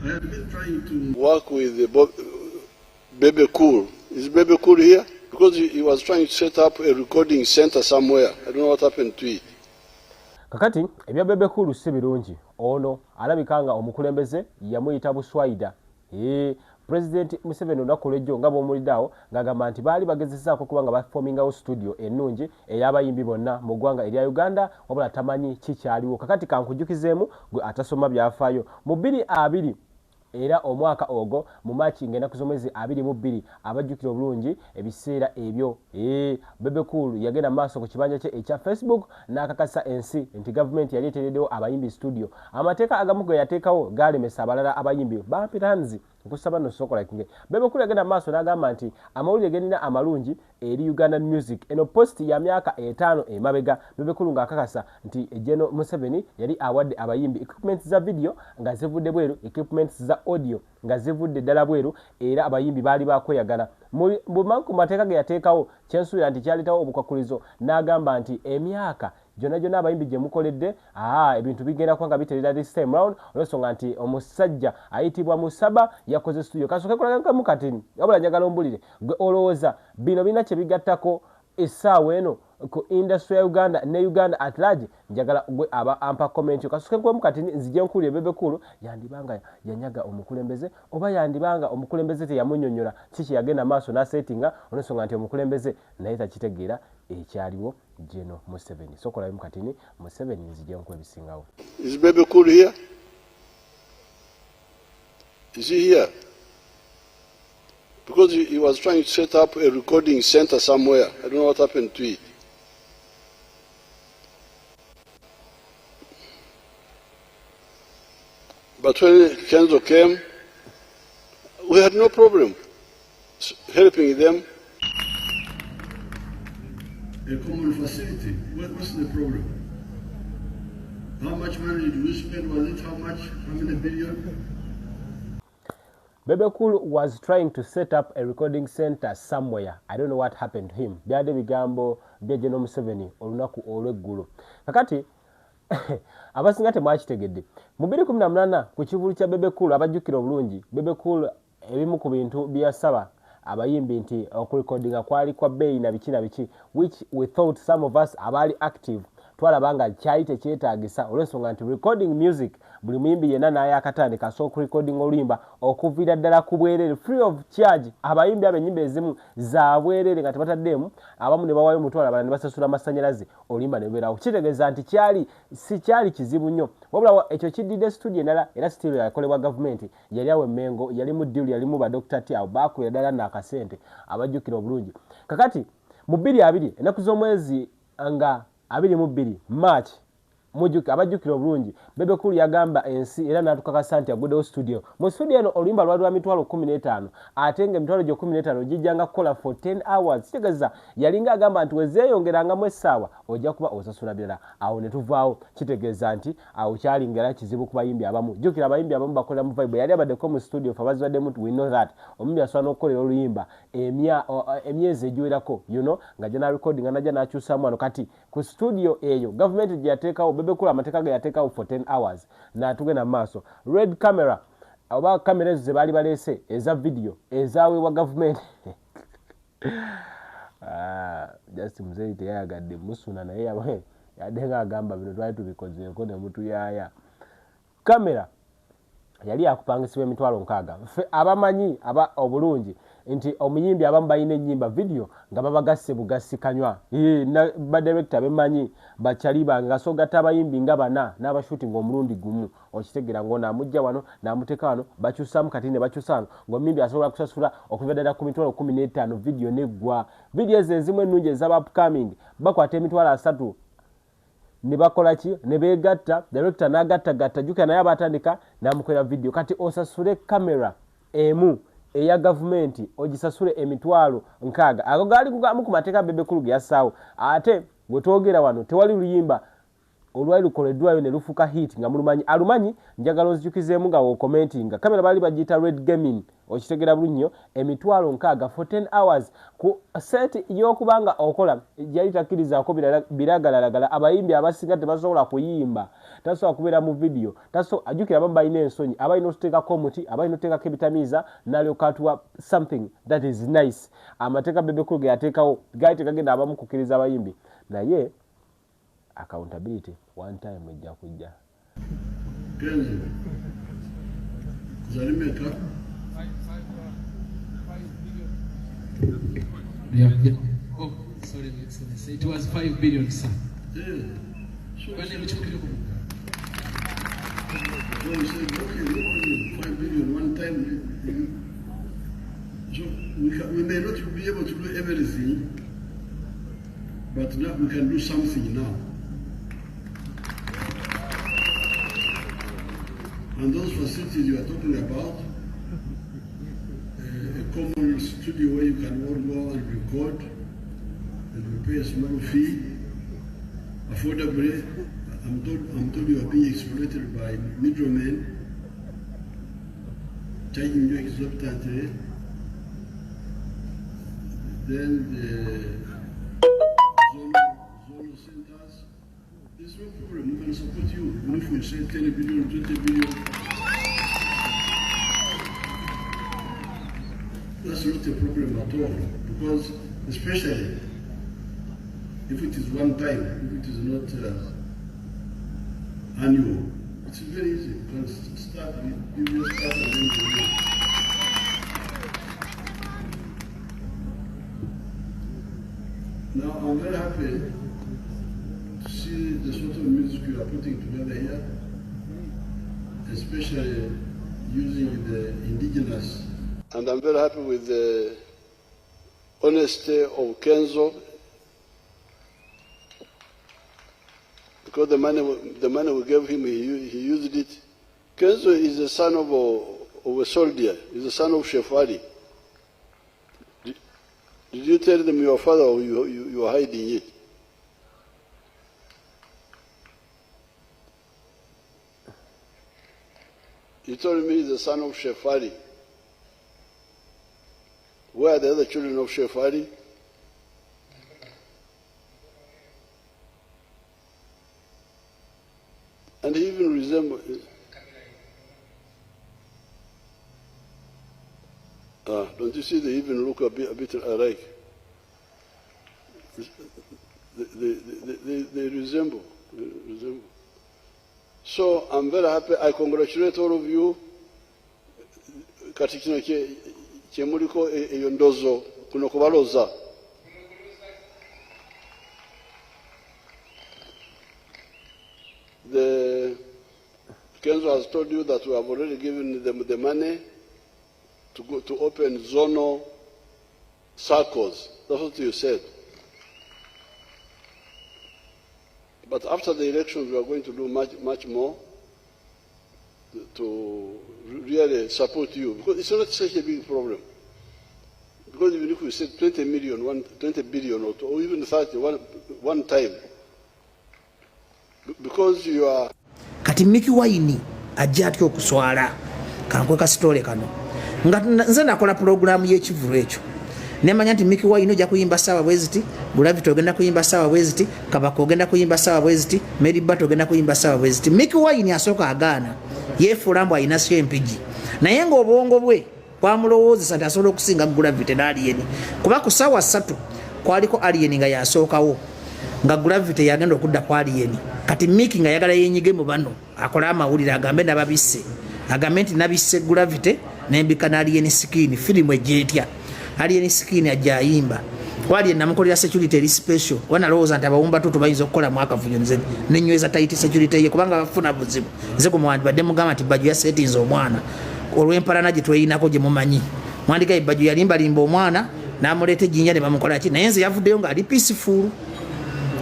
I have been trying to work with Bebe Cool. Is Bebe Cool here? Because he was trying to set up a recording center somewhere. I don't know what happened to it. Kakati ebya Bebe Cool si birungi. Ono alabikanga omukulembeze yamuyita buswaida. President Museveni onakolejjo nga bomulidaawo ngagamba nti baali bagezesaako kubanga baformingawo studio ennungi ey'abayimbi bonna mu ggwanga erya Uganda wabula tamanyi kikyaliwo. Kakati kankujjukizeemu gwe atasoma byafaayo mu 2020 era omwaka ogwo mu Maachi ng'ennaku z'omwezi 22 abajjukira obulungi ebiseera ebyo Bebe Cool yagenda maaso ku kibanja kye ekya Facebook n'akakasa ensi nti gavumenti yali eteereddewo abayimbi studio. Amateeka agamu ge yateekawo gaalemesa abalala abayimbi bampiranzi nkusaba no sokola kinge. Bebe Cool yagenda maaso n'agamba nti amawulire genina amalungi eri Ugandan music. Eno post ya myaka 5 emabega Bebe Cool ng'akakasa nti General Museveni yali awadde abayimbi equipment za video nga zivudde bweru, equipment za audio nga zivudde ddala bweru era abayimbi baali bakweyagala. Mu mateeka ge yateekawo kyensuubira nti kyaletawo obukwakulizo n'agamba nti emyaka jona abayimbi gye mukoledde ebintu bigenda kuba nga biterera this time round olw'ensonga nti omusajja ayitibwa Musaba yakoze studio kasooke kulagamu katini wabula njagala ombulire gwe olowooza bino bina kye bigattako essaawa eno ku industry ya Uganda ne Uganda at large. Njagala gwe aba ampa comment kasooke kwemu katini nzije nkulire Bebe Cool yandibanga yanyaga omukulembeze oba yandibanga omukulembeze teyamunyonyola kiki yagenda maaso n'asettinga olw'ensonga nti omukulembeze naye takitegeera ekyaliwo General Museveni. Sokola katini Museveni nzije nkwebisingawo. Is Bebe Cool here? Is he here? Because he was trying to set up a recording center somewhere. I don't know what happened to it. But when Kenzo came, we had no problem helping them. A common facility. What's the problem? How much money did we spend? Was it how much? How many billion? Bebe Cool was trying to set up a recording center somewhere. I don't know what happened to him. Byade bigambo bya General Museveni olunaku olw'eggulu. Kakati abasinga temwakitegedde. Mu 2018 ku kivulu kya Bebe Cool abajjukira obulungi Bebe Cool ebimu ku bintu byasaba abayimbi nti okurecordinga kwali kwa bbeeyi na biki which we thought some of us abali active twalabanga kyali tekyetaagisa olw'ensonga nti recording music buli muyimbi yenna naye akatandika asooka recording oluyimba okuviira ddala ku bwereere free of charge. Abayimbi abennyimba ezimu za bwereere nga tebataddeemu abamu ne bawaayo mutwala abalala ne basasula amasannyalaze oluyimba ne lubeerawo. Kitegeeza nti kyali kizibu nnyo wabula ekyo kiddidde studio endala era still yakolebwa gavumenti yali awo Emmengo yali mu ddiru yalimu ba Dr. Tiaw baakubira ddala n'akasente abajjukira obulungi. Kakati mu 2020 ennaku z'omwezi nga 22 March abajjukira obulungi Bebe Cool yagamba ensi era n'atukakasa nti aguddewo studio. Mu studio eno oluyimba lwali lwa mitwalo 15 ate nga emitwalo gyo 15 gijjanga kukola for 10 hours. Kitegeeza yalinga agamba nti wezeeyongerangamu essaawa ojja kuba osasula birala. Awo ne tuvaawo. Kitegeeza nti awo kyalingera kizibu ku bayimbi abamu. Jjukira abayimbi abamu bakolera mu vibe yali abaddeko mu studio fa bazibaddemu we know that omumbi asobola n'okukolera oluyimba emyezi egiwerako nga jana recording najja n'akyusaamu wano. Kati ku studio eyo gavumenti gye yateekawo Bebe Cool amateeka ge yateekawo for 10 hours n'atugenda maaso. Red camera oba kamera ezo ze baali baleese eza video ezaweebwa gavumenti just muzeeyi teyayagadde musuna naye yadde ng'agamba bino twali tubikozeeko ne mutuyaaya. Kamera yali yakupangisibwa emitwalo 6. Ffe abamanyi obulungi nti omuyimbi abamu balina ennyimba video nga babagasse bugassikanywa. Badirector bemanyi bakyaliba nga sogatta abayimbi nga 4 n'abashooting omulundi gumu. Okitegera ng'ono amujja wano n'amuteeka wano bakyusaamu kati ne bakyusa wano ng'omuyimbi asobola kusasula okuva ddala ku mitwalo 15 video neggwa. Video ezo ezimu ennungi ez'aba upcoming bakwata emitwalo 3 ne bakola ki ne beegatta director n'agattagatta jjukira naye abatandika n'amukolera video. Kati osasule kamera emu eya gavumenti ogisasule emitwalo 6. Ago gaali ku mateeka Bebe Cool ge yassaawo. Ate bwe twogera wano tewali luyimba olwali lukoleddwayo ne lufuka hit nga mulumanyi alumanyi njagala onzijukizeemu nga wokomentinga kamera baali bagiyita red gaming okitegera bulungi nnyo emitwalo 6 for 10 hours ku set y'okubanga okola yali takkirizaako biragalalagala abayimbi abasinga tebasobola kuyimba tasobola kubeera mu video ajjukira abamu balina ensonyi abalina okuteekako omuti abalina okuteekako ebitamiiza n'alyoka atuwa something that is nice amateeka Bebe Cool ge yateekawo gaali tegagenda abamu kukkiriza abayimbi naye accountability one time ejja kujja. Kenzo, zalimeka? Yeah. Oh, sorry, Excellency. It was 5 billion, sir. Yeah. So When you you said, okay, 5 billion one time. So we may not be able to do everything, but now we can do something now. And those facilities you are talking about, a common studio where you can all go and record, and we pay a small fee, affordably. I'm told you are being exploited by middlemen, charging you exorbitantly. Then the zonal centers. There's no problem. We can support you. Even if we say 10 billion, 20 billion. That's not a problem at all. Because, especially if it is one time, if it is not annual, it's very easy. You can start with, you just start and then you go. Now, I'm very happy to see the sort of music you are putting together here, especially using the indigenous. And I'm very happy with the honesty of Kenzo, because the money we gave him, he used it. Kenzo is the son of a soldier. He's the son of Shefari. Did you tell them your father or you are hiding it? He told me he's the son of Shefari. Where are the other children of Shefari? And he even resembles. Don't you see they even look a bit alike? They resemble. So I'm very happy. I congratulate all of you. Kati kino kyemuliko eyo ndozo kuno kubaloza. Kenzo has told you that we have already given them the money to go to open zonal circles. That's what you said. But after the elections, we are going to do much more to really support you, because it's not such a big problem. Because even if we said 20 billion or even 30 one time, because you are. Kati Mickey Wine ajja atyo okuswala kankwe ka story kano nga nze nakola program y'ekivulu ekyo nemanya nti Mickey Wine ojja kuyimba sawa bweziti Gravity ogenda kuyimba sawa bweziti Kabaka ogenda kuyimba sawa bweziti Mary Bat ogenda kuyimba sawa bweziti Mickey Wine asooka agaana yeefuulambu ayina syo empigi naye ng'obwongo bwe bwamulowoozesa nti asobola okusinga Gravity n'Alien kuba ku sawa 3 kwaliko Alien nga yasookawo nga Gravity yagenda okudda ku Alien kati Mickey nga yagala yenyige mu bano akola amawulire agambe nababisse agambe nti nabisse Gravity nembika n'Alien Skin firimu ejjetya Alien Skin ajja ayimba Alien namukolera security eri special wana lowooza nti abawumba tutu bayinza okukola mwaka vuyo nze nenyweza tight security ye kubanga bafuna buzibu nze ku mwandi badde mugamba nti Baju ya settings omwana olw'empalana gye tweyinako gye mumanyi mwandika Baju yalimbalimba omwana n'amuleeta ejjinja ne bamukola ki naye nze yavuddeyo ng'ali peaceful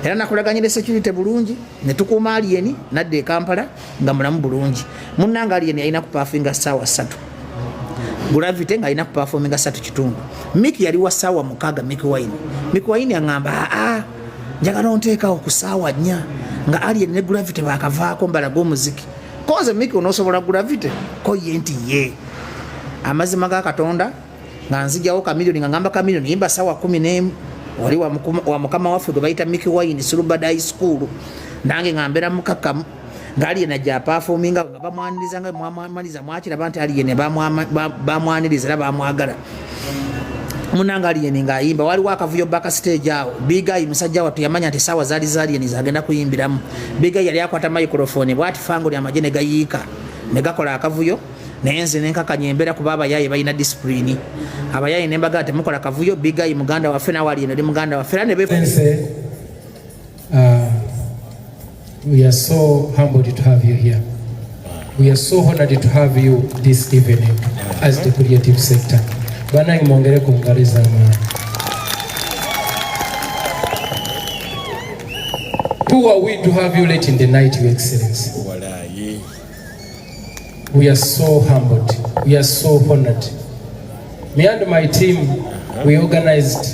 era nakolaganyire security bulungi ne tukuuma Alien nadde e Kampala nga mulamu bulungi munnanga Alien yalina kupafinga ssaawa 3 Gravity nga alina kupafominga 3 kitundu Mickey yali wa ssaawa 6 Mickey Wine aŋŋamba njagala onteekawo ku ssaawa 4 nga Alien ne Gravity bakavaako mbalaga omuziki koze Mickey onosobola Gravity ko ye nti ye amazima ga Katonda nga nzijawo kamilioni nga ngamba kamilioni yimba sawa 11 wali wa mukama waffe gwe bayita Mickey Wine Silubad High School nange ngambera mukakamu nga Alien ajja performinga nga bamwaniriza nga mwamaliza mwakiraba nti Alien bamwaniriza era bamwagala munanga Alien nga ayimba waliwo akavuyo backstage awo Big Eye musajja wattu yamanya nti sawa zaali Alien zagenda kuyimbiramu Big Eye yali akwata microphone bwati fango lya majene gayiika ne gakola akavuyo nenze nenkakanya embeera kuba abayaye balina discipline abayaye nembaga temukola akavuyo Big Eye muganda waffe nawe Alien ali muganda waffe era ne we are so humbled to have you here. We are so honored to have you this evening as the creative sector. Bana imongere kungaliza ma. Who are we to have you late in the night, Your Excellency? We are so humbled. We are so honored. Me and my team, we organized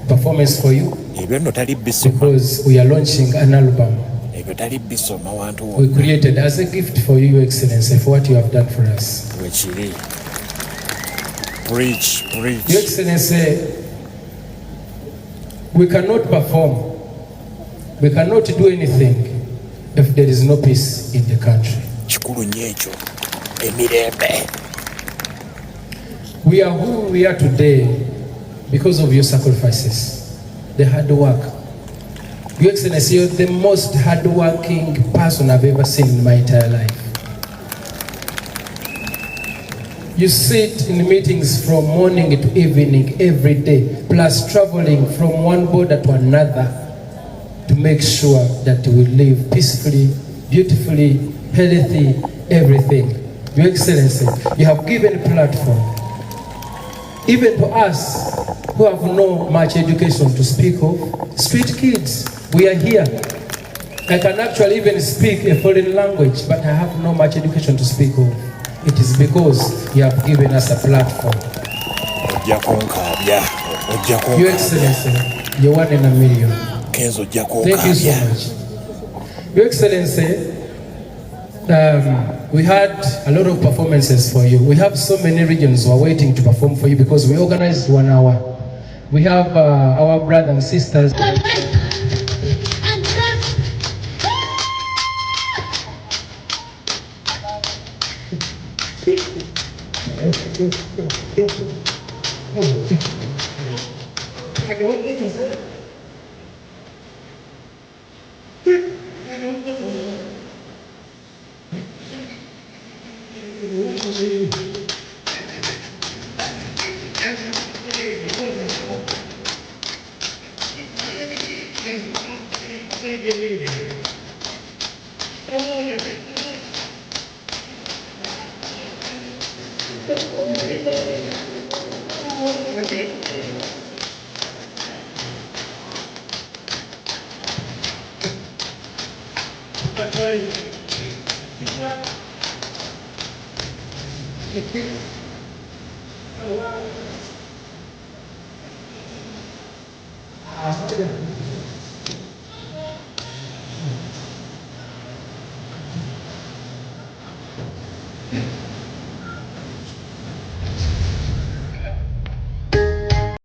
performance for you because we are launching an album. We created as a gift for you, Your Excellency, for what you have done for us. Preach. Your Excellency, we cannot perform. We cannot do anything if there is no peace in the country. We are who we are today because of your sacrifices, the hard work. Your Excellency, you're the most hardworking person I've ever seen in my entire life. You sit in meetings from morning to evening every day, plus traveling from one border to another to make sure that we live peacefully, beautifully, healthy, everything. Your Excellency, you have given a platform, even to us who have no much education to speak of, street kids. We are here. I can actually even speak a foreign language, but I have no much education to speak of. It is because you have given us a platform. Your Excellency, you're one in a million. Thank you so much. Your Excellency, we had a lot of performances for you. We have so many regions who are waiting to perform for you because we organized 1 hour. We have our brothers and sisters.